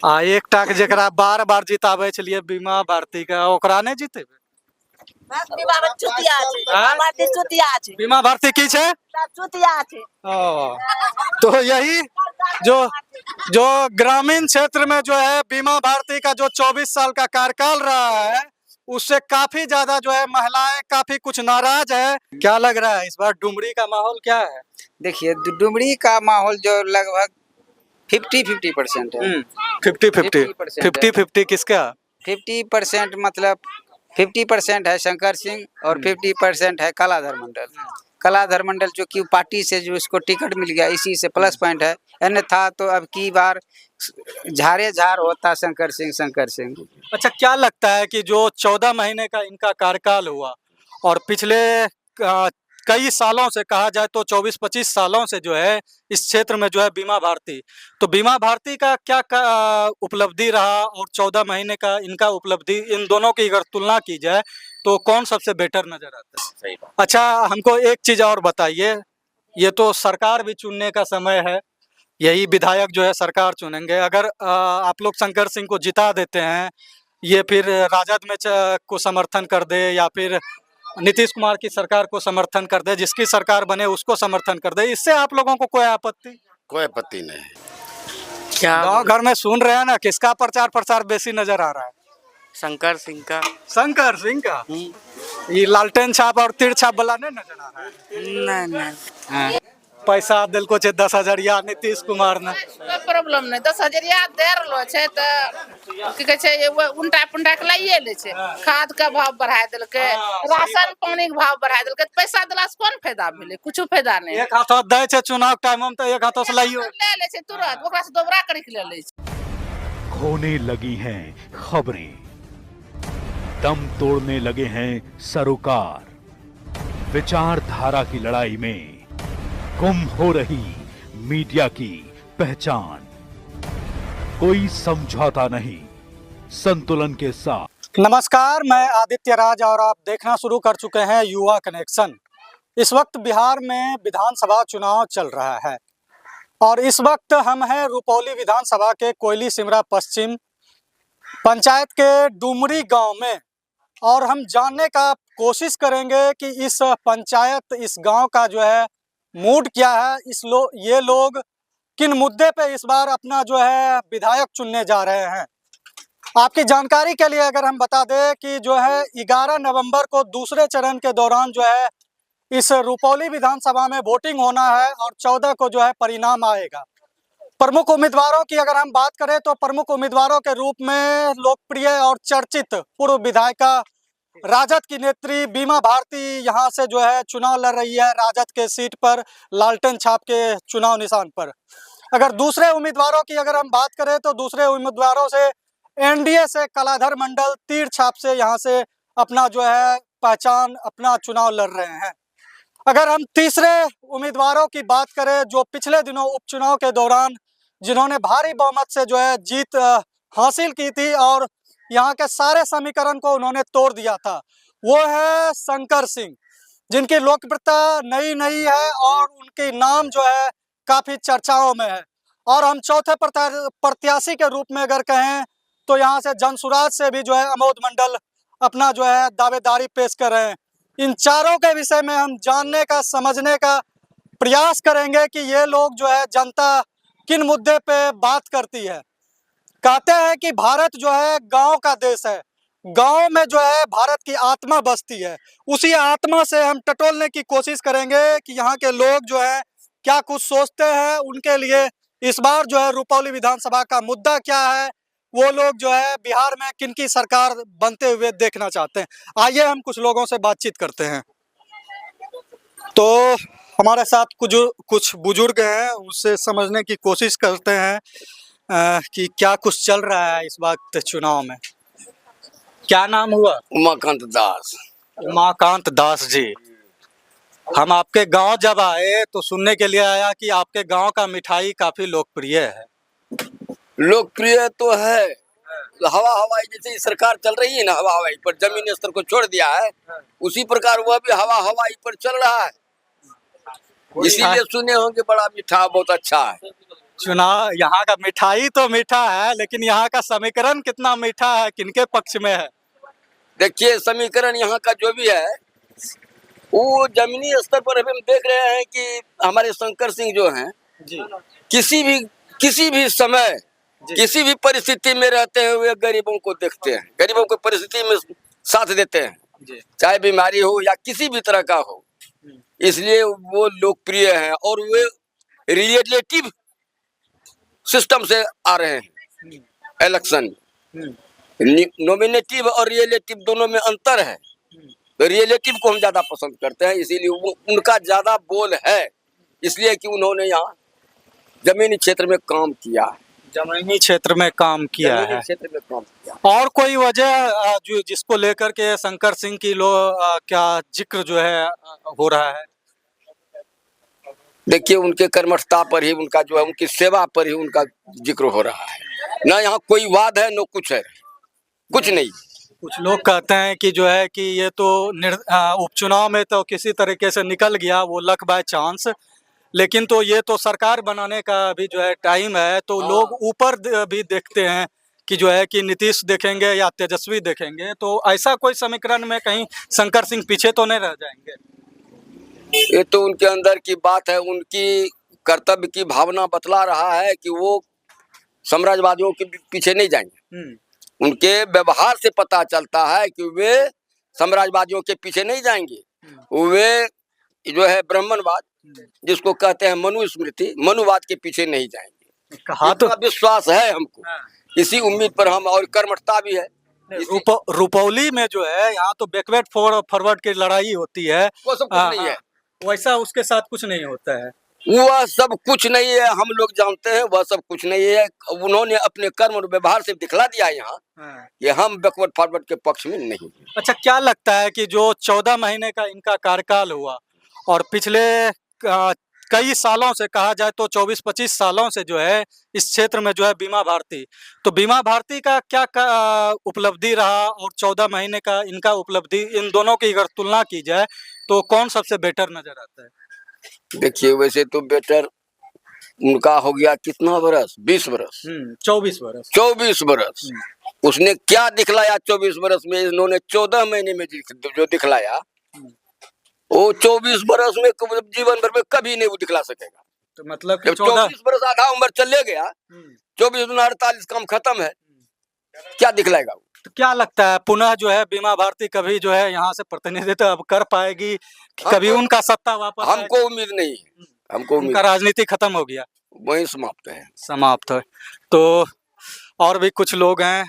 एक टाक जरा बार बार जिताबे छलिए बीमा भारती का, ओकरा नहीं जीते। बीमा भारती चुतिया छै। बीमा भारती की छे? चुतिया छै। तो यही जो जो ग्रामीण क्षेत्र में जो है बीमा भारती का जो 24 साल का कार्यकाल रहा है, उससे काफी ज्यादा जो है महिलाएं काफी कुछ नाराज है। क्या लग रहा है इस बार डुमरी का माहौल क्या है? देखिए डुमरी का माहौल जो लगभग 50-50% है। 50-50 किसका? 50% मतलब 50% है शंकर सिंह और 50% है कलाधर मंडल। कलाधर मंडल जो कि पार्टी से जो इसको टिकट मिल गया, इसी से प्लस पॉइंट है। अन्यथा तो अब की बार झारे झार होता शंकर सिंह। अच्छा, क्या लगता है कि जो 14 महीने का इनका कार्यकाल हुआ और पिछले कई सालों से कहा जाए तो 24-25 सालों से जो है इस क्षेत्र में जो है बीमा भारती, तो बीमा भारती का क्या उपलब्धि रहा और 14 महीने का इनका उपलब्धि, इन दोनों की अगर तुलना की जाए तो कौन सबसे बेटर नजर आता है? सही बात। अच्छा, हमको एक चीज और बताइए, ये तो सरकार भी चुनने का समय है, यही विधायक जो है सरकार चुनेंगे। अगर आप लोग शंकर सिंह को जिता देते हैं, ये फिर राजद में को समर्थन कर दे या फिर नीतीश कुमार की सरकार को समर्थन कर दे, जिसकी सरकार बने उसको समर्थन कर दे, इससे आप लोगों को कोई आपत्ति? कोई आपत्ति नहीं। क्या गाँव घर में सुन रहे हैं ना, किसका प्रचार प्रसार बेसी नजर आ रहा है? शंकर सिंह का। शंकर सिंह का? ये लालटेन छाप और तीर छाप वाला नहीं नजर आ रहा है? नहीं। पैसा दिल को 10,000 नीतीश कुमार ने। कोई प्रॉब्लम नहीं, 10,000 दे रहलो छै त की कहे छै उल्टा पुल्टा के लाइए ले छै। खाद का भाव बढ़ा देलकै, राशन पानी के भाव बढ़ा देलकै, पैसा देला से कोन फायदा भेलै? कुछ फायदा नहीं। एक हाथों दे छै चुनाव टाइम में, तो एक हाथों से लाइयो ले ले छै तुरंत, ओकरा से दोबरा करी के ले ले छै। खोने लगी हैं खबरें, दम तोड़ने लगे हैं सरोकार, विचारधारा की लड़ाई में गुम हो रही मीडिया की पहचान, कोई समझौता नहीं, संतुलन के साथ। नमस्कार, मैं आदित्य राज और आप देखना शुरू कर चुके हैं युवा कनेक्शन। इस वक्त बिहार में विधानसभा चुनाव चल रहा है और इस वक्त हम हैं रुपौली विधानसभा के कोयली सिमरा पश्चिम पंचायत के डुमरी गांव में, और हम जानने का कोशिश करेंगे कि इस पंचायत, इस गांव का जो है मूड क्या है, ये लोग किन मुद्दे पे इस बार अपना जो है विधायक चुनने जा रहे हैं। आपकी जानकारी के लिए अगर हम बता दें कि जो है 11 नवंबर को दूसरे चरण के दौरान जो है इस रुपौली विधानसभा में वोटिंग होना है और 14 को जो है परिणाम आएगा। प्रमुख उम्मीदवारों की अगर हम बात करें तो प्रमुख उम्मीदवारों के रूप में लोकप्रिय और चर्चित पूर्व विधायिका राजद की नेत्री बीमा भारती यहां से जो है चुनाव लड़ रही है, राजद के सीट पर, लालटेन छाप के चुनाव निशान पर। अगर दूसरे उम्मीदवारों की अगर हम बात करें तो दूसरे उम्मीदवारों से एनडीए से कलाधर मंडल तीर छाप से यहां से अपना जो है पहचान, अपना चुनाव लड़ रहे हैं। अगर हम तीसरे उम्मीदवारों की बात करें जो पिछले दिनों उपचुनाव के दौरान जिन्होंने भारी बहुमत से जो है जीत हासिल की थी और यहाँ के सारे समीकरण को उन्होंने तोड़ दिया था, वो है शंकर सिंह, जिनकी लोकप्रियता नई है और उनके नाम जो है काफी चर्चाओं में है। और हम चौथे प्रत्याशी के रूप में अगर कहें तो यहाँ से जनसुराज से भी जो है अमोद मंडल अपना जो है दावेदारी पेश कर रहे हैं। इन चारों के विषय में हम जानने का, समझने का प्रयास करेंगे कि ये लोग जो है जनता किन मुद्दे पे बात करती है। कहते हैं कि भारत जो है गांव का देश है, गांव में जो है भारत की आत्मा बसती है। उसी आत्मा से हम टटोलने की कोशिश करेंगे कि यहाँ के लोग जो है क्या कुछ सोचते हैं, उनके लिए इस बार जो है रुपौली विधानसभा का मुद्दा क्या है, वो लोग जो है बिहार में किनकी सरकार बनते हुए देखना चाहते हैं। आइए हम कुछ लोगों से बातचीत करते हैं। तो हमारे साथ कुछ बुजुर्ग हैं, उससे समझने की कोशिश करते हैं कि क्या कुछ चल रहा है इस वक्त चुनाव में। क्या नाम हुआ? उमाकांत दास। उमाकांत दास जी, हम आपके गांव जब आए तो सुनने के लिए आया कि आपके गांव का मिठाई काफी लोकप्रिय है। लोकप्रिय तो है, हवा हवाई जैसे सरकार चल रही है ना, हवा हवाई पर जमीनी स्तर को छोड़ दिया है, उसी प्रकार वह भी हवा हवाई पर चल रहा है। इसीलिए सुने होंगे बड़ा मीठा, बहुत अच्छा है। चुनाव यहाँ का मिठाई तो मीठा है, लेकिन यहाँ का समीकरण कितना मीठा है, किनके पक्ष में है? देखिए समीकरण यहाँ का जो भी है वो जमीनी स्तर पर अभी हम देख रहे हैं कि हमारे शंकर सिंह जो हैं जी किसी भी समय जी। किसी भी परिस्थिति में रहते हुए गरीबों को देखते हैं, गरीबों को परिस्थिति में साथ देते हैं, जी चाहे बीमारी हो या किसी भी तरह का हो। इसलिए वो लोकप्रिय हैं और वे रिलेटिव सिस्टम से आ रहे हैं इलेक्शन। नॉमिनेटिव और रिलेटिव दोनों में अंतर है, तो रिलेटिव को हम ज्यादा पसंद करते हैं, इसीलिए उनका ज्यादा बोल है, इसलिए कि उन्होंने यहाँ जमीनी क्षेत्र में काम किया है। जमीनी क्षेत्र में काम किया जमीनी है। क्षेत्र में काम किया। और कोई वजह जो जिसको लेकर के शंकर सिंह की क्या जिक्र जो है हो रहा है? देखिए उनके कर्मठता पर ही, उनका जो है उनकी सेवा पर ही उनका जिक्र हो रहा है। ना यहाँ कोई वाद है, न कुछ है, कुछ नहीं। कुछ लोग कहते हैं कि जो है कि ये तो उपचुनाव में तो किसी तरीके से निकल गया वो लक बाय चांस, लेकिन तो ये तो सरकार बनाने का भी जो है टाइम है, तो लोग ऊपर भी देखते हैं कि जो है कि नीतीश देखेंगे या तेजस्वी देखेंगे, तो ऐसा कोई समीकरण में कहीं शंकर सिंह पीछे तो नहीं रह जाएंगे? ये तो उनके अंदर की बात है, उनकी कर्तव्य की भावना बतला रहा है कि वो साम्राज्यवादियों के पीछे नहीं जाएंगे। उनके व्यवहार से पता चलता है कि वे साम्राज्यवादियों के पीछे नहीं जाएंगे। वे जो है ब्राह्मणवाद जिसको कहते हैं मनुस्मृति, मनुवाद के पीछे नहीं जाएंगे। कहा तो विश्वास है हमको, इसी उम्मीद पर हम, और कर्मठता भी है। रुपौली में जो है यहाँ तो बैकवर्ड फॉरवर्ड की लड़ाई होती है, वो सब कुछ नहीं है, वैसा उसके साथ कुछ नहीं होता है। वह सब कुछ नहीं है, हम लोग जानते हैं वह सब कुछ नहीं है। उन्होंने अपने कर्म और व्यवहार से दिखला दिया यहाँ कि हम बैकवर्ड फॉरवर्ड के पक्ष में नहीं। अच्छा, क्या लगता है कि जो 14 महीने का इनका कार्यकाल हुआ और पिछले कई सालों से, कहा जाए तो 24-25 सालों से जो है इस क्षेत्र में जो है बीमा भारती, तो बीमा भारती का क्या उपलब्धि रहा और 14 महीने का इनका उपलब्धि, इन दोनों की अगर तुलना की जाए तो कौन सबसे बेटर नजर आता है? देखिए वैसे तो बेटर उनका हो गया कितना बरस, 20 बरस, 24 बरस, 24 बरस। उसने क्या दिखलाया 24 बरस में? इन्होंने 14 महीने में जो दिखलाया वो 24 बरस में जीवन भर में कभी नहीं वो दिखला सकेगा। तो मतलब कि 24 बरस आधा उम्र चले गया, 24 गुना 48 काम खत्म है, क्या दिखलाएगा? तो क्या लगता है पुनः जो है बीमा भारती कभी जो है यहाँ से प्रतिनिधित्व अब कर पाएगी कि कभी उनका सत्ता वापस? हमको उम्मीद नहीं है, हमको उम्मीद, उनका राजनीति खत्म हो गया, वही समाप्त है, समाप्त है। तो और भी कुछ लोग हैं,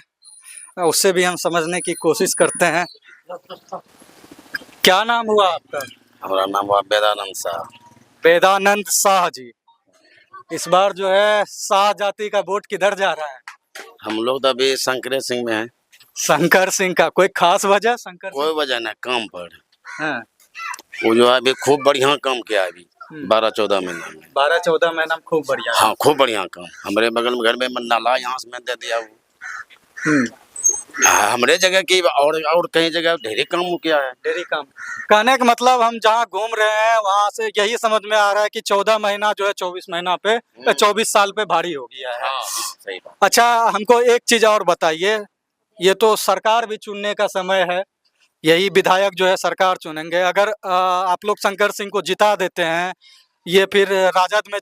उससे भी हम समझने की कोशिश करते हैं। क्या नाम हुआ आपका? हमारा नाम हुआ वेदानंद शाह। वेदानंद शाह जी, इस बार जो है शाह जाति का वोट किधर जा रहा है? हम लोग तो अभी शंकर सिंह में हैं। शंकर सिंह का कोई खास वजह? शंकर कोई वजह नहीं, काम पर हाँ। वो जो है अभी खूब बढ़िया काम किया है अभी 12-14 महीना में। 12-14 महीना में खूब बढ़िया। हाँ खूब बढ़िया काम। हमारे बगल में घर में नाला यहाँ से मैंने दे दिया वो। हमारे जगह की और कहीं जगह ढेरी काम किया है। ढेरी काम कहने का मतलब हम जहाँ घूम रहे हैं वहाँ से यही समझ में आ रहा है कि 14 महीना जो है 24 महीना पे 24 साल पे भारी हो गया है। हाँ, सही बात। अच्छा, हमको एक चीज और बताइए, ये तो सरकार भी चुनने का समय है, यही विधायक जो है सरकार चुनेंगे। अगर आप लोग शंकर सिंह को जिता देते हैं, ये फिर राजद में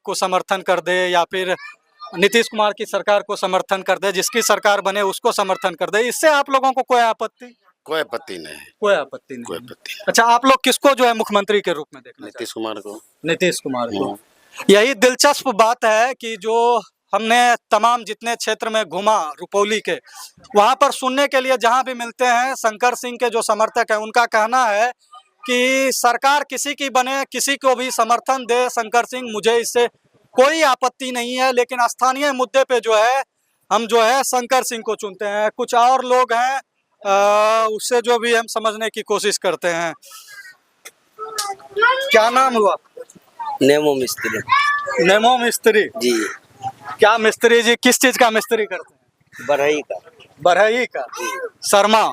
को समर्थन कर दे या फिर नीतीश कुमार की सरकार को समर्थन कर दे, जिसकी सरकार बने उसको समर्थन कर दे, इससे आप लोगों को कोई आपत्ति? कोई आपत्ति नहीं है। कोई आपत्ति नहीं। कोई आपत्ति नहीं। अच्छा, आप लोग किसको जो है मुख्यमंत्री के रूप में देखना? नीतीश कुमार को। नीतीश कुमार को। यही दिलचस्प बात है कि जो हमने तमाम जितने क्षेत्र में घूमा रुपौली के, वहां पर सुनने के लिए जहां भी मिलते हैं, शंकर सिंह के जो समर्थक हैं उनका कहना है कि सरकार किसी की बने, किसी को भी समर्थन दे शंकर सिंह, मुझे इससे कोई आपत्ति नहीं है, लेकिन स्थानीय मुद्दे पे जो है हम जो है शंकर सिंह को चुनते हैं। कुछ और लोग हैं, उससे जो भी हम समझने की कोशिश करते हैं। क्या नाम हुआ? नेमो मिस्त्री। नेमो मिस्त्री जी। क्या मिस्त्री जी, किस चीज का मिस्त्री करते हैं? बढ़ई का। बढ़ई का। शर्मा,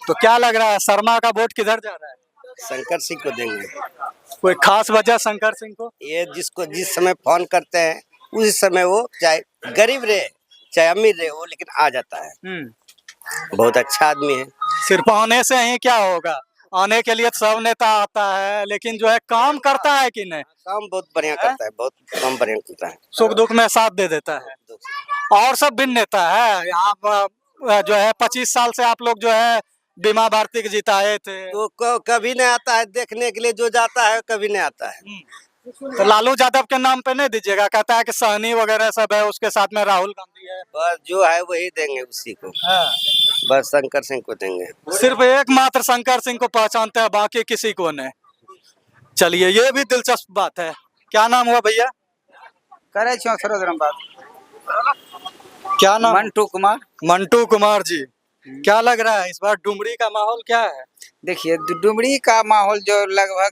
तो क्या लग रहा है शर्मा का वोट किधर जा रहा है? शंकर सिंह को देंगे। कोई खास वजह शंकर सिंह को? ये जिसको जिस समय फोन करते हैं उस समय वो चाहे गरीब रहे चाहे अमीर रहे वो लेकिन आ जाता है। बहुत अच्छा आदमी है। सिर्फ आने से ही क्या होगा, आने के लिए सब नेता आता है, लेकिन जो है काम करता है कि नहीं? काम बहुत बढ़िया करता है, बहुत काम बढ़िया करता है। सुख दुख में साथ दे देता है। और सब भी नेता है। आप जो है 25 साल से आप लोग जो है बीमा भारती के जिताए थे, तो कभी नहीं आता है देखने के लिए, जो जाता है कभी नहीं आता है। तो लालू यादव के नाम पे नहीं दीजिएगा? कहता है कि सहनी वगैरह सब है, उसके साथ में राहुल गांधी है। बस जो है वही देंगे उसी को, बस शंकर सिंह को देंगे। सिर्फ एकमात्र शंकर सिंह को पहचानते हैं, बाकी किसी को नहीं। चलिए, ये भी दिलचस्प बात है। क्या नाम हुआ भैया? करे छो सरोजरम बात। क्या नाम? मंटू कुमार। मंटू कुमार जी, क्या लग रहा है इस बार डुमरी का माहौल क्या है? देखिए डुमरी का माहौल जो लगभग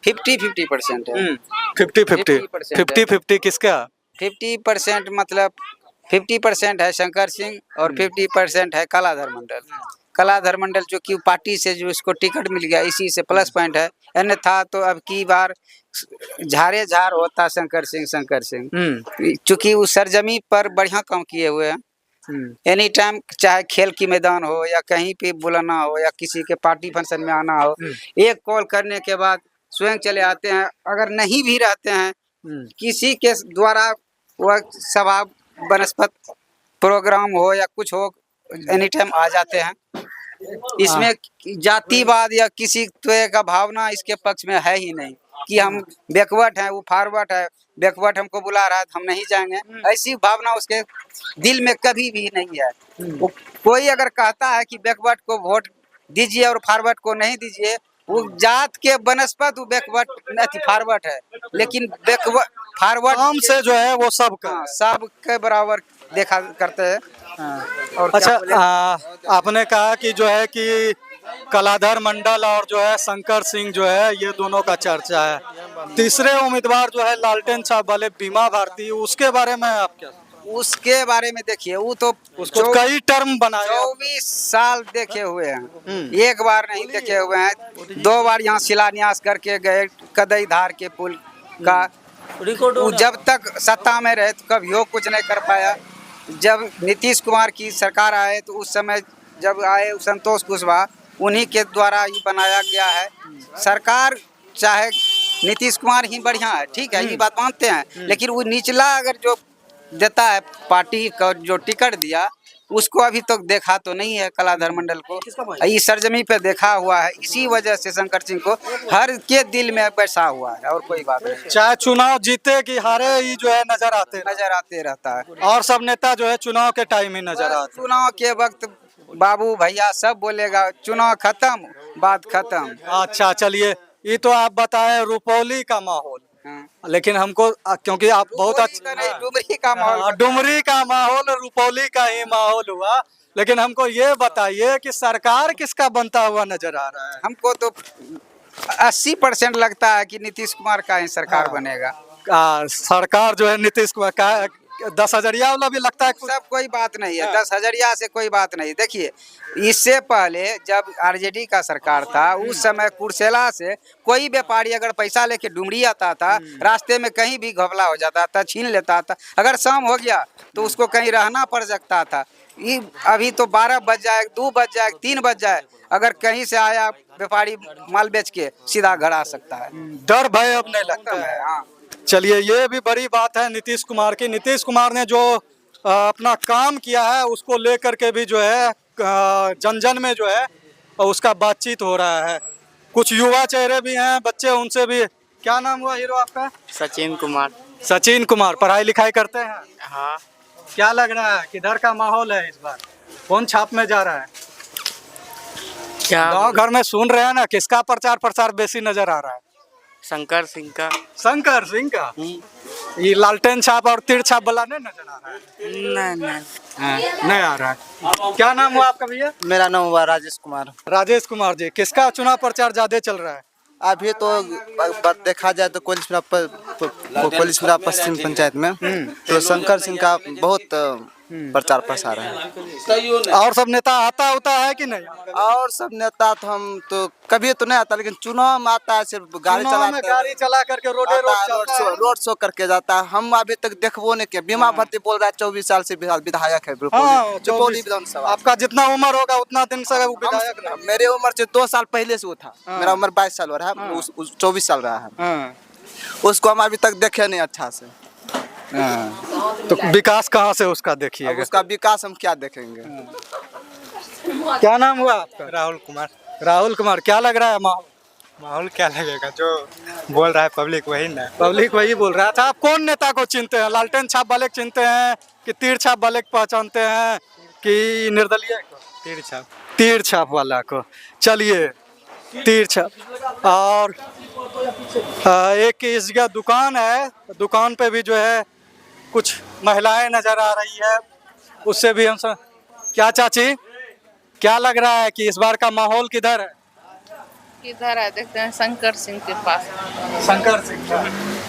50-50% है। 50-50 किसका? 50% मतलब 50% है शंकर सिंह और 50% है कलाधर मंडल। कलाधर मंडल जो कि पार्टी से जो इसको टिकट मिल गया, इसी से प्लस पॉइंट है। अन्यथा तो अब की बार झारे झार होता शंकर सिंह। चूंकि उस सरजमी पर बढ़िया काम किए हुए हैं। एनी टाइम चाहे खेल की मैदान हो या कहीं पे बुलाना हो या किसी के पार्टी फंक्शन में आना हो, एक कॉल करने के बाद स्वयं चले आते हैं। अगर नहीं भी रहते हैं, किसी के द्वारा वह सभा बनस्पत प्रोग्राम हो या कुछ हो, एनी टाइम आ जाते हैं। इसमें जातिवाद या किसी तरह का भावना इसके पक्ष में है ही नहीं कि हम बैकवर्ड हैं, वो फॉरवर्ड है। बैकवर्ड हमको बुला रहा है तो हम नहीं जाएंगे, ऐसी भावना उसके दिल में कभी भी नहीं है। वो कोई अगर कहता है कि बैकवर्ड को वोट दीजिए और फॉरवर्ड को नहीं दीजिए, वो जात के बनस्पत वो बैकवर्ड नहीं फॉरवर्ड है, लेकिन बैकवर्ड फॉरवर्ड काम से जो है वो सब का सब के बराबर देखा करते हैं। और अच्छा, आपने कहा कि जो है कि कलाधर मंडल और जो है शंकर सिंह जो है ये दोनों का चर्चा है। तीसरे उम्मीदवार जो है लालटेन साहब वाले बीमा भारती, उसके बारे में आप क्या? उसके बारे में देखिए, वो तो उसको कई टर्म बनाए, 24 साल देखे हुए हैं, एक बार नहीं देखे हुए हैं। 2 बार यहाँ शिलान्यास करके गए कदई धार के पुल का। वो जब तक सत्ता में रहे तो कभी कुछ नहीं कर पाया। जब नीतीश कुमार की सरकार आए तो उस समय जब आए संतोष कुशवाहा, उन्हीं के द्वारा ये बनाया गया है। सरकार चाहे नीतीश कुमार ही बढ़िया है, ठीक है, ये बात मानते हैं, लेकिन वो निचला अगर जो देता है पार्टी का जो टिकट दिया, उसको अभी तक देखा तो नहीं है कलाधर मंडल को। इस सरजमी पे देखा हुआ है, इसी वजह से शंकर सिंह को हर के दिल में बैठा हुआ है, और कोई बात नहीं। चाहे चुनाव जीते कि हारे, ही जो है नजर आते रहता है। और सब नेता जो है चुनाव के टाइम ही नजर आते। चुनाव के वक्त बाबू भैया सब बोलेगा चुनाव खत्म, बात खत्म। अच्छा, चलिए, ये तो आप बताए रुपौली का माहौल, लेकिन हमको क्योंकि आप बहुत अच्छा डुमरी का माहौल, डुमरी का माहौल रुपौली का ही माहौल हुआ, लेकिन हमको ये बताइए कि सरकार किसका बनता हुआ नजर आ रहा है? हमको तो 80% लगता है कि नीतीश कुमार का ही सरकार बनेगा। सरकार जो है नीतीश कुमार का, 10 हजरिया वाला भी लगता है। सब कोई बात नहीं है, 10 हजरिया से कोई बात नहीं। देखिए, इससे पहले जब आरजेडी का सरकार था, उस समय कुर्सेला से कोई व्यापारी अगर पैसा लेके डुमरी आता था, रास्ते में कहीं भी घपला हो जाता था, छीन लेता था। अगर शाम हो गया तो उसको कहीं रहना पड़ सकता था। ये अभी तो 12 बज जाए, 2 बज जाए, 3 बज जाए, अगर कहीं से आया व्यापारी माल बेच के सीधा घर आ सकता है। डर भय अब नहीं लगता है। हाँ, चलिए, ये भी बड़ी बात है नीतीश कुमार की। नीतीश कुमार ने जो अपना काम किया है उसको लेकर के भी जो है जन जन में जो है उसका बातचीत हो रहा है। कुछ युवा चेहरे भी हैं, बच्चे, उनसे भी। क्या नाम हुआ हीरो आपका? सचिन कुमार। सचिन कुमार, पढ़ाई लिखाई करते हैं? हाँ। क्या लग रहा है किधर का माहौल है इस बार? कौन छाप में जा रहा है? क्या गाँव घर में सुन रहे हैं ना, किसका प्रचार प्रसार बेसी नजर आ रहा है? शंकर सिंह का। शंकर सिंह का? ये लालटेन छाप और तीर छाप वाला नहीं नजर आ रहा है? नहीं आ रहा है। क्या नाम हुआ आपका भैया? मेरा नाम हुआ राजेश कुमार। राजेश कुमार जी, किसका चुनाव प्रचार ज्यादा चल रहा है? अभी तो देखा जाए तो कोलिसपुरा पश्चिम पंचायत में तो शंकर सिंह का बहुत प्रचार प्रसार है। और सब नेता आता होता है कि नहीं? और सब नेता तो हम तो कभी तो नहीं आता, लेकिन चुनाव में आता है, सिर्फ गाड़ी चुनाव में चलाता गाड़ी चला करके रोड शो करके जाता है। हम अभी तक देखबो नहीं किया। बीमा भर्ती बोल रहा है 24 साल से विधायक है रुपौली विधानसभा। आपका जितना उम्र होगा उतना दिन से विधायक रहा। मेरे उम्र से 2 साल पहले से वो था। मेरा उम्र 22 साल हो रहा है, 24 साल रहा है। उसको हम अभी तक देखे नहीं अच्छा से। तो विकास कहाँ से उसका देखिए? उसका विकास हम क्या देखेंगे। क्या नाम हुआ आपका? राहुल कुमार। राहुल कुमार, क्या लग रहा है माहौल? माहौल क्या लगेगा, जो बोल रहा है पब्लिक वही ना। पब्लिक वही बोल रहा था। आप कौन नेता को चिनते हैं? लालटेन छाप वाले को चिनते हैं कि तीर छाप वाले को पहचानते हैं कि निर्दलीय को? तीर छाप। तीर छाप वाला को। चलिए, तीर छाप। और एक इस जगह दुकान है, दुकान पे भी जो है कुछ महिलाएं नजर आ रही है, उससे भी हम सब। क्या चाची, क्या लग रहा है कि इस बार का माहौल किधर है? किधर है देखते हैं, शंकर सिंह के पास। शंकर सिंह का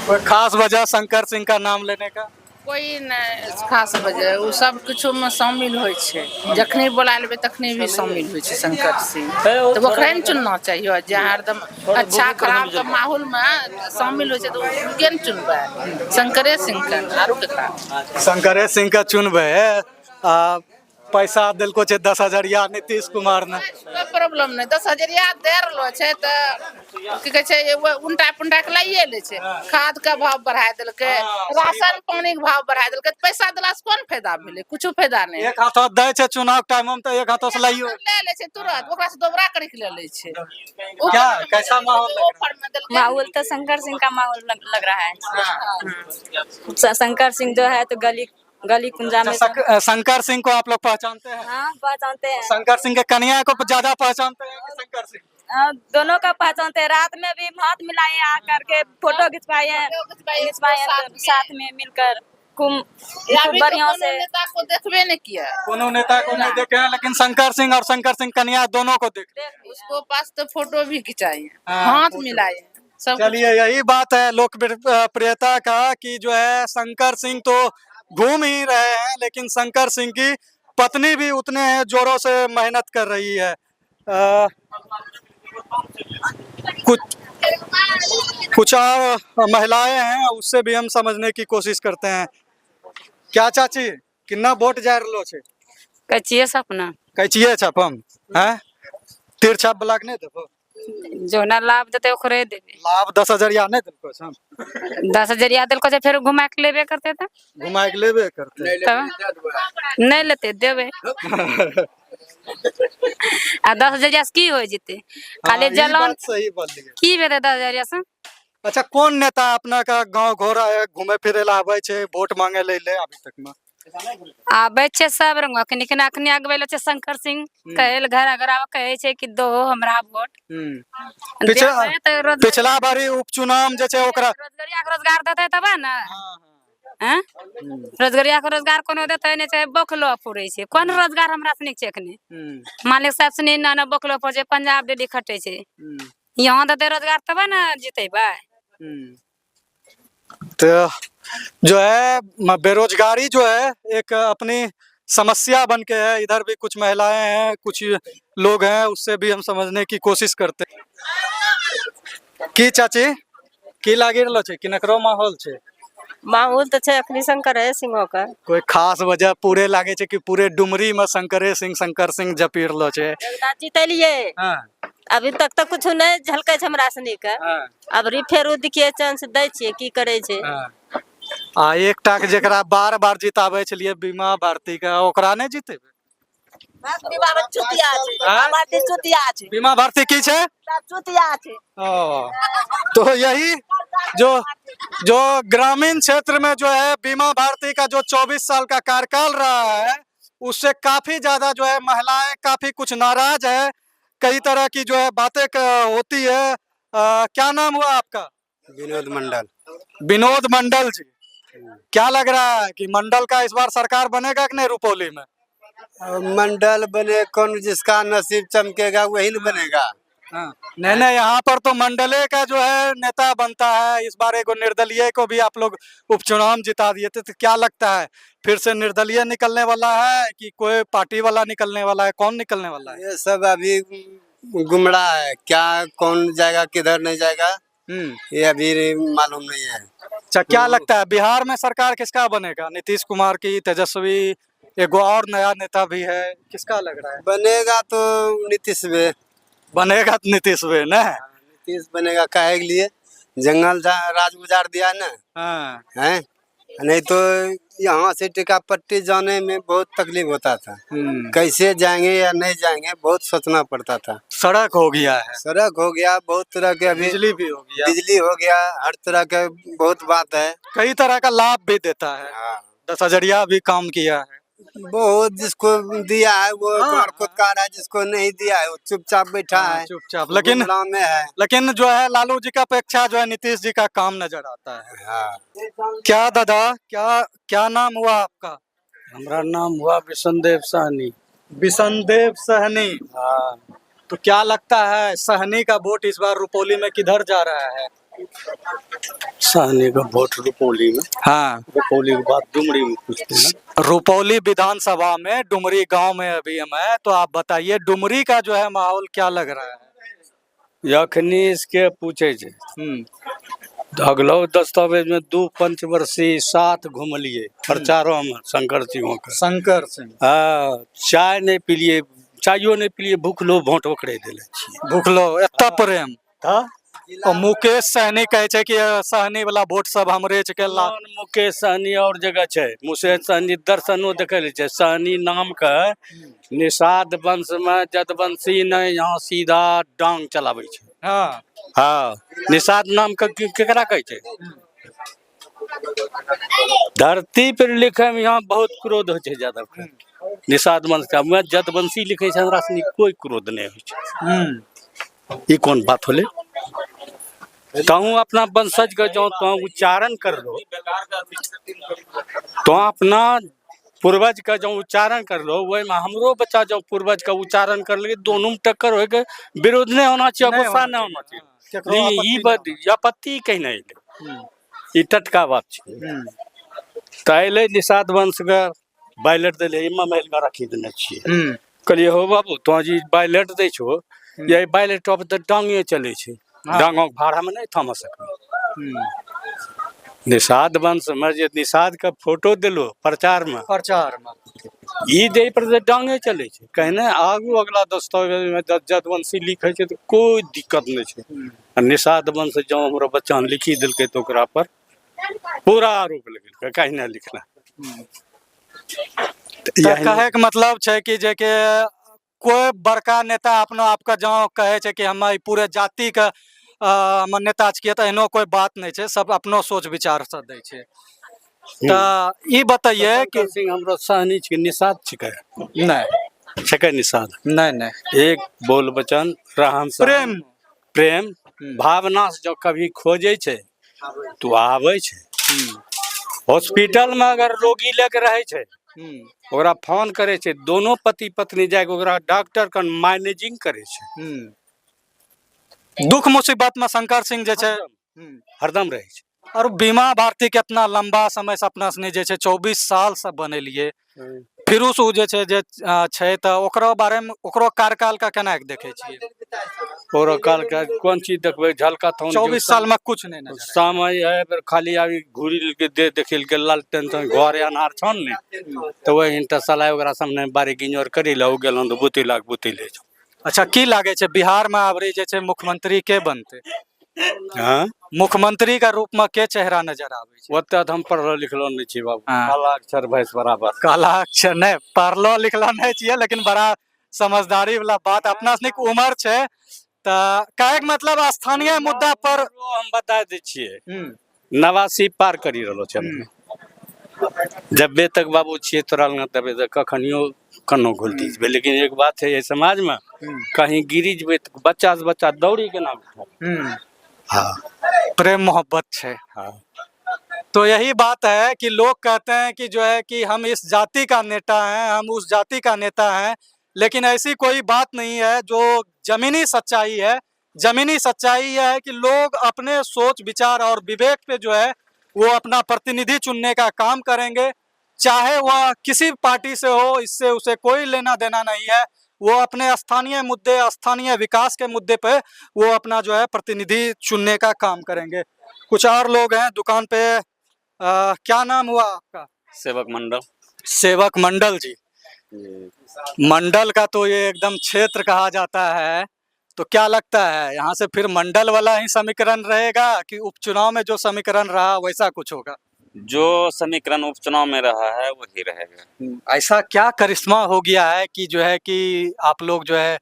कोई खास वजह शंकर सिंह का नाम लेने का? कोई नहीं खास वजह, वो सब कुछ में शामिल होइ छै। जखनी बोला लेबै तखनी भी शामिल होइ छै शंकर सिंह। तो ओकरे ने चुनना चाहिए, जहाँ हरदम अच्छा खराब के माहौल में शामिल होइ छै, तो उनके ने चुनबै। शंकरे सिंह के आरो केकरा? शंकरे सिंह का चुनबे। पैसा दिलको छै 10,000 नीतीश कुमार ने। कोई प्रॉब्लम नहीं, 10,000 दे रहलो छै तो की कहै छै उल्टा पुल्टा के लाइए ले छै। खाद का भाव बढ़ा देलकै, राशन पानी के भाव बढ़ा देलकै, पैसा देला से कोन फायदा भेलै? कुछ फायदा नहीं। एक हाथों दै छै चुनाव टाइम में, तो एक हाथों से लाइयो ले ले छै तुरंत, ओकरा से दोबारा करी के ले ले छै। क्या कैसा माहौल लग रहा है? माहौल तो शंकर सिंह का माहौल लग रहा है। शंकर सिंह जो है तो गली कुंजा में। शंकर सिंह को आप लोग पहचानते हैं? हाँ, पहचानते हैं। शंकर सिंह के कन्या को ज्यादा पहचानते हैं कि शंकर सिंह? दोनों का पहचानते हैं। रात में भी हाथ मिलाए आकर के फोटो खिंचवाए हैं, साथ में मिलकर बढ़िया से। नेता को देखबे नहीं किया, कोनो नेता को नहीं देखे हैं, लेकिन शंकर सिंह और शंकर सिंह कन्या दोनों को देखे। उसको पास तो फोटो भी खिंचाए, हाथ मिलाए। चलिए, यही बात है लोकप्रियता का कि जो है शंकर सिंह तो घूम ही रहे हैं, लेकिन शंकर सिंह की पत्नी भी उतने जोरों से मेहनत कर रही है। कुछ और महिलाएं हैं, उससे भी हम समझने की कोशिश करते हैं। क्या चाची, कितना वोट जा रहा छे? कचिए सपना कचिए छापम हैं? तीर छाप ब्लॉक नहीं देखो, जो ना लाभ देते ओकरे देबे। लाभ 10,000 नहीं दिलको छम? 10,000 दिलको छै, फिर घुमा के लेबे करते था। घुमा के लेबे करते नहीं लेते देबे। आ 10,000 से की हो जेते? खाली जलन सही बोल दिए। की भेटे 10,000 से? अच्छा, कौन नेता अपना का गांव घोरा है घूमे फिरे ला आवे छे, वोट मांगे ले अभी तक में? आबे छे सब रंग अखनी आगवे छै शंकर सिंह। कहल घर अगर आवे कहे छै कि दो हमरा वोट। पिछला बारी उपचुनाव जे छै ओकरा रोजगार देते तब ना। हैं रोजगारिया के रोजगार कोनो देते नहीं छै, बोखलो फुरै छै। कोन रोजगार हमरा सनी छै अखनी? मालिक साहब सनी ना बोखलो फुरै छै, पंजाब दिल्ली खटे छै। यहाँ देते रोजगार तब ना जीतेबे। तो जो है बेरोजगारी जो है एक अपनी समस्या बन के है। इधर भी कुछ महिलाएं हैं, कुछ लोग हैं, उससे भी हम समझने की कोशिश करते हैं। की चाची, की लागी रहलो छे? किनकरो माहौल छे? माहौल तो छै अखनी शंकर सिंह का। कोई खास वजह पूरे लागे छे कि पूरे डुमरी में शंकर सिंह जपी रहलो छे? जीतलिए। अभी तक तो कुछ नहीं झलकै छै हमरा सनी के। अब फेर देखिए चांस दै छियै की करे छै। आ एकटा के जेकरा बार बार जिताबे छलिए बीमा भारती का, ओकरा नहीं जीतेबे? बीमा भारती की छे? तो यही जो ग्रामीण क्षेत्र में जो है बीमा भारती का जो 24 साल का कार्यकाल रहा है, उससे काफी ज्यादा जो है महिलाएं काफी कुछ नाराज है। कई तरह की जो है बातें होती है। क्या नाम हुआ आपका? विनोद मंडल। विनोद मंडल जी, क्या लग रहा है कि मंडल का इस बार सरकार बनेगा कि नहीं रुपौली में? मंडल बने, कौन जिसका नसीब चमकेगा वही न बनेगा। नहीं नहीं, यहाँ पर तो मंडले का जो है नेता बनता है। इस बार एक निर्दलीय को भी आप लोग उपचुनाव जिता दिए थे, तो क्या लगता है फिर से निर्दलीय निकलने वाला है कि कोई पार्टी वाला निकलने वाला है? कौन निकलने वाला है? ये सब अभी गुमराह है, क्या कौन जाएगा किधर नहीं जाएगा ये अभी मालूम नहीं है। अच्छा, क्या लगता है बिहार में सरकार किसका बनेगा? नीतीश कुमार की, तेजस्वी, एगो और नया नेता भी है, किसका लग रहा है? बनेगा तो नीतीश वे बनेगा तो नीतीश वे ना? नीतीश बनेगा, काहे के लिए जंगल राज गुजार दिया ना। हाँ। है नहीं तो यहाँ से टिकापट्टी जाने में बहुत तकलीफ होता था। कैसे जाएंगे या नहीं जाएंगे बहुत सोचना पड़ता था। सड़क हो गया है, सड़क हो गया, बहुत तरह के अभी बिजली भी हो गया, बिजली हो गया, हर तरह के बहुत बात है। कई तरह का लाभ भी देता है। 10,000 भी काम किया है। बहुत जिसको दिया है वो खुदकार है, जिसको नहीं दिया है वो चुपचाप बैठा है, चुपचाप। लेकिन में है। लेकिन जो है लालू जी का अपेक्षा जो है नीतीश जी का काम नजर आता है। क्या दादा, क्या नाम हुआ आपका? हमारा नाम हुआ बिशनदेव सहनी। बिशनदेव सहनी। हाँ। तो क्या लगता है सहनी का वोट इस बार रुपौली में किधर जा रहा है? सहनी का वोट रुपौली में? हाँ। रुपौली के बाद डुमरी में पूछते हैं। रुपौली विधानसभा में डुमरी गांव में अभी हम है, तो आप बताइए डुमरी का जो है माहौल क्या लग रहा है? यखनी इसके पूछे अगलो दस्तावेज में 2 पंचवर्षीय साथ घूमलिए प्रचारों में शंकर सिंह का। शंकर सिंह। हाँ, चाय नहीं पिलिए, चायो नहीं पिलिए, भूखलो वोट ओकरे दिले। भूखलो एतना प्रेम था। और मुकेश सहनी कहे छे कि सहनी वाला वोट सब हमरे छे। मुकेश सहनी और जगह छे, मुकेश सहनी दर्शनो देखल छे। सहनी नाम का निषाद वंश में जदवंशी ने यहाँ सीधा डांग चलावे छे। हाँ हाँ, निषाद नाम का केकरा कहे छे? धरती पर लिखे में यहाँ बहुत क्रोध हो छे यादव का। निषाद वंश का मैं जदवंशी लिखे छे, हमरा सनी कोई क्रोध नहीं हो छे। ई कौन बात होले? तू अपना वंशज का जो तू उच्चारण कर लो, तो अपना पूर्वज का जो उच्चारण कर लो, वही में हमरो बच्चा जो पूर्वज का उच्चारण कर ले, दोनों में टक्कर हो के विरोध नहीं होना चाहिए, गुस्सा नहीं होना चाहिए। आपत्ति कहीं नहीं ले, ये टटका बात चाहिए। तैले निषाद वंश का बैलेट दे ले महल का रखी देना चाहिए। कहलिए हो बाबू तो जी बैलेट दे छो, ये बैलेट अब तो डांगे चले छे, डांगों भाड़ा में नहीं थम सके। निषाद वंश में जे निषाद का फोटो दिलो प्रचार में ई दे पर डांगे चले छे। कहने आगू अगला दस्तावेज में जदवंशी लिखे छे तो कोई दिक्कत नहीं छे। निषाद वंश जो हमरा बच्चा लिखी दिलके तो ओकरा पर पूरा आरोप लगे, कहीं ना लिखना। कहे के मतलब छे कि जे के कोई बड़का नेता अपना आपका जो कहे छे कि हम पूरे जाति का नेता छिए, तो एनो कोई बात नहीं छे, सब अपनो सोच विचार से दै छे। तो ई बताइए कि सिंह हमरो सहनी छिके, निषाद छिके नहीं छिके निषाद नहीं एक बोल वचन रहन प्रेम प्रेम भावना से जो कभी खोजे छे तो आवे छे। हॉस्पिटल में अगर रोगी लेके रहे छे ओकरा फोन करे छे, दोनों पति पत्नी जाके ओकरा डॉक्टर का मैनेजिंग करे छे। दुख मुसीबत में शंकर सिंह जे छे हरदम रहे छे। और बीमा भारती कितना लंबा समय से अपना सनी जे छे 24 साल से बनेलिए, फिर उस जे छे तो ओकरो बारे में ओकरो कार्यकाल का केना देखे छिए? ओकरो काल का कौन चीज देखबे? झलका थौन 24 साल में कुछ नहीं नजर समय है, पर खाली आवी घूरी के दे देखिल के लाल टेंशन घर अनार छन ने, तो वही इंटर साला ओकरा सामने बारी गिनोर करी ला गेलन तो बुती लाख बुती ले जा। अच्छा, की लागे छे बिहार में आबरी जे छे मुख्यमंत्री के बनते? हाँ, मुख्यमंत्री का रूप में के चेहरा नजर आवे छे? ओते हम पढ़लो लिखलो नहीं छी बाबू। काला अक्षर भैंस बराबर। काला अक्षर नहीं पढ़लो लिखलो नहीं छिए, लेकिन बड़ा समझदारी वाला बात अपना सनी के उम्र छे। तो कहे के मतलब स्थानीय मुद्दा पर हम बता दे छिए, 89 पार करी रहलो छे। जब तक बाबू छिए तोरा लग तबे तक कखनियो कनो घुलती है। लेकिन एक बात है, ये समाज में कहीं गिरी जबे तो बच्चा से बच्चा दौड़ी के नाम। हाँ, प्रेम मोहब्बत है। हाँ, तो यही बात है कि लोग कहते हैं कि जो है कि हम इस जाति का नेता हैं, हम उस जाति का नेता हैं, लेकिन ऐसी कोई बात नहीं है। जो जमीनी सच्चाई है, जमीनी सच्चाई यह है कि लोग अपने सोच विचार और विवेक पे जो है वो अपना प्रतिनिधि चुनने का काम करेंगे, चाहे वह किसी पार्टी से हो, इससे उसे कोई लेना देना नहीं है। वो अपने स्थानीय मुद्दे, स्थानीय विकास के मुद्दे पे वो अपना जो है प्रतिनिधि चुनने का काम करेंगे। कुछ और लोग हैं दुकान पे। क्या नाम हुआ आपका? सेवक मंडल। सेवक मंडल जी। मंडल का तो ये एकदम क्षेत्र कहा जाता है, तो क्या लगता है यहाँ से फिर मंडल वाला ही समीकरण रहेगा कि उपचुनाव में जो समीकरण रहा वैसा कुछ होगा? जो समीकरण उपचुनाव में रहा है वही रहेगा। ऐसा क्या करिश्मा हो गया है कि जो है कि आप लोग जो है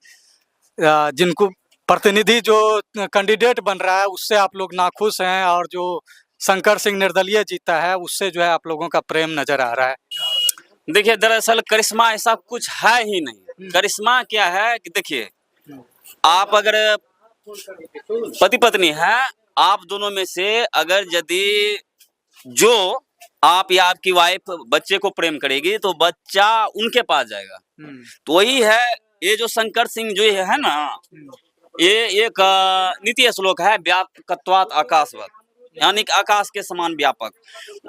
जिनको प्रतिनिधि जो कैंडिडेट बन रहा है उससे आप लोग नाखुश हैं, और जो शंकर सिंह निर्दलीय जीता है उससे जो है आप लोगों का प्रेम नजर आ रहा है? देखिए, दरअसल करिश्मा ऐसा कुछ है ही नहीं। करिश्मा क्या है कि देखिए, आप अगर पति पत्नी है, आप दोनों में से अगर यदि जो आप या आपकी वाइफ बच्चे को प्रेम करेगी तो बच्चा उनके पास जाएगा। तो वही है, ये जो शंकर सिंह जो है ना, ये एक नीति श्लोक है, व्यापकत्वात् आकाशवत्, यानी कि आकाश के समान व्यापक।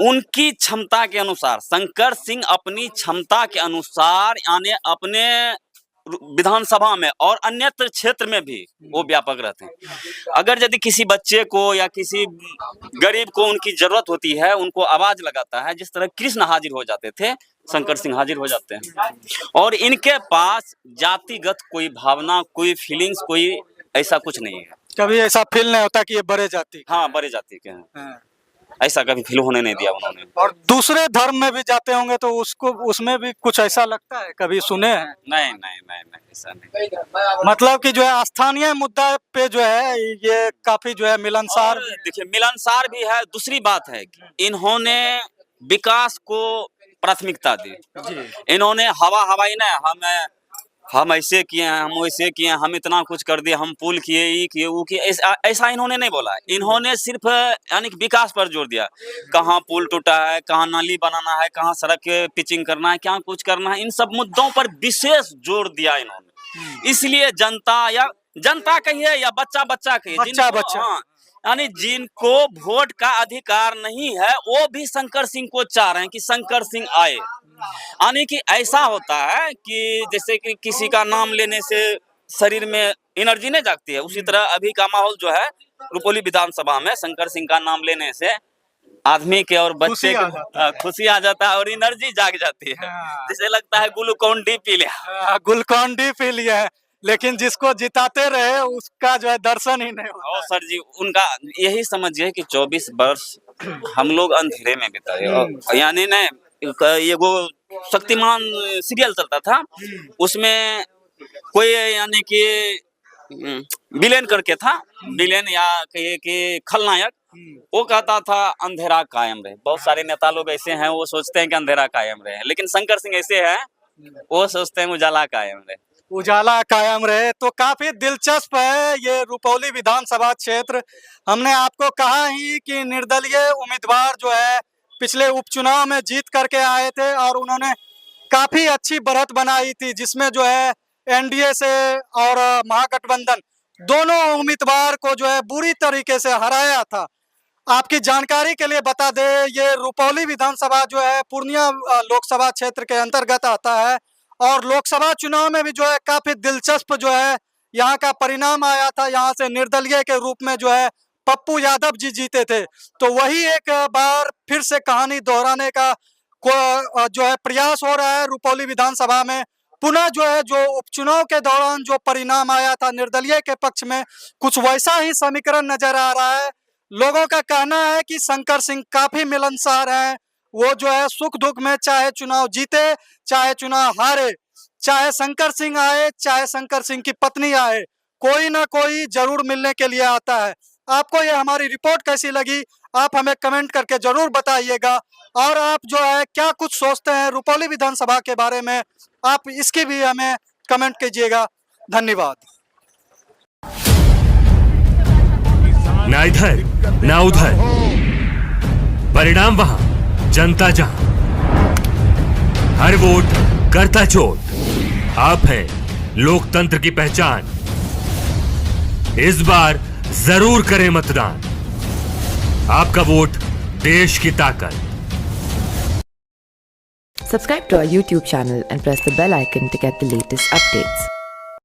उनकी क्षमता के अनुसार शंकर सिंह अपनी क्षमता के अनुसार यानी अपने विधानसभा में और अन्यत्र क्षेत्र में भी वो व्यापक रहते हैं। अगर यदि किसी बच्चे को या किसी गरीब को उनकी जरूरत होती है, उनको आवाज लगाता है, जिस तरह कृष्ण हाजिर हो जाते थे, शंकर सिंह हाजिर हो जाते हैं। और इनके पास जातिगत कोई भावना, कोई फीलिंग्स, कोई ऐसा कुछ नहीं है। कभी ऐसा फील नहीं होता कि ये बड़े जाति? हाँ, बड़े जाति के हैं। ऐसा कभी फील होने नहीं दिया उन्होंने। और दूसरे धर्म में भी जाते होंगे तो उसको उसमें भी कुछ ऐसा लगता है? कभी सुने हैं? नहीं, ऐसा नहीं। मतलब कि जो है स्थानीय मुद्दा पे जो है ये काफी जो है मिलनसार। देखिए, मिलनसार भी है। दूसरी बात है कि इन्होंने विकास को प्राथमिकता दी। इन्होंने हवाई ना हम ऐसे किए हैं, हम वैसे किए हैं, हम इतना कुछ कर दिए, हम पुल किए, ये किए, वो किए, ऐसा इन्होंने नहीं बोला। इन्होंने सिर्फ यानी कि विकास पर जोर दिया। कहाँ पुल टूटा है, कहाँ नाली बनाना है, कहाँ सड़क के पिचिंग करना है, क्या कुछ करना है, इन सब मुद्दों पर विशेष जोर दिया इन्होंने। इसलिए जनता कहिए या बच्चा कहिए, यानी जिनको वोट का अधिकार नहीं है वो भी शंकर सिंह को चाह रहे हैं कि शंकर सिंह आए। यानी कि ऐसा होता है कि जैसे कि किसी का नाम लेने से शरीर में एनर्जी नहीं जागती है, उसी तरह अभी का माहौल जो है रुपौली विधानसभा में शंकर सिंह का नाम लेने से आदमी के और बच्चे के खुशी आ जाता है और एनर्जी जाग जाती है। जैसे लगता है ग्लूकोन डी पी लिया, ग्लूकोन डी पी लिया है। लेकिन जिसको जिताते रहे उसका जो है दर्शन ही नहीं होता। सर जी, उनका यही समझिए कि 24 वर्ष हम लोग अंधेरे में बिताए। यानी नहीं, ये वो शक्तिमान सीरियल चलता था, उसमें कोई यानी कि विलेन करके था, विलेन या कहिए कि खलनायक, वो कहता था अंधेरा कायम रहे। बहुत सारे नेता लोग ऐसे हैं, वो सोचते हैं कि अंधेरा कायम रहे, लेकिन शंकर सिंह ऐसे हैं, वो सोचते हैं उजाला कायम रहे। उजाला कायम रहे। तो काफी दिलचस्प है ये रुपौली विधानसभा क्षेत्र। हमने आपको कहा ही कि निर्दलीय उम्मीदवार जो है पिछले उपचुनाव में जीत करके आए थे और उन्होंने काफी अच्छी बढ़त बनाई थी, जिसमें जो है एनडीए से और महागठबंधन दोनों उम्मीदवार को जो है बुरी तरीके से हराया था। आपकी जानकारी के लिए बता दें, ये रुपौली विधानसभा जो है पूर्णिया लोकसभा क्षेत्र के अंतर्गत आता है और लोकसभा चुनाव में भी जो है काफी दिलचस्प जो है यहाँ का परिणाम आया था। यहाँ से निर्दलीय के रूप में जो है पप्पू यादव जी जीते थे। तो वही एक बार फिर से कहानी दोहराने का जो है प्रयास हो रहा है रुपौली विधानसभा में। पुनः जो है जो उपचुनाव के दौरान जो परिणाम आया था निर्दलीय के पक्ष में, कुछ वैसा ही समीकरण नजर आ रहा है। लोगों का कहना है कि शंकर सिंह काफी मिलनसार हैं। वो जो है सुख दुख में चाहे चुनाव जीते चाहे चुनाव हारे, चाहे शंकर सिंह आए चाहे शंकर सिंह की पत्नी आए, कोई ना कोई जरूर मिलने के लिए आता है। आपको ये हमारी रिपोर्ट कैसी लगी आप हमें कमेंट करके जरूर बताइएगा, और आप जो है क्या कुछ सोचते हैं रुपौली विधानसभा के बारे में, आप इसकी भी हमें कमेंट कीजिएगा। धन्यवाद। ना इधर ना उधर, परिणाम वहां, जनता जहां, हर वोट करता चोट। आप है लोकतंत्र की पहचान। इस बार जरूर करें मतदान। आपका वोट देश की ताकत। Subscribe to our YouTube channel and press the bell icon to get the latest updates.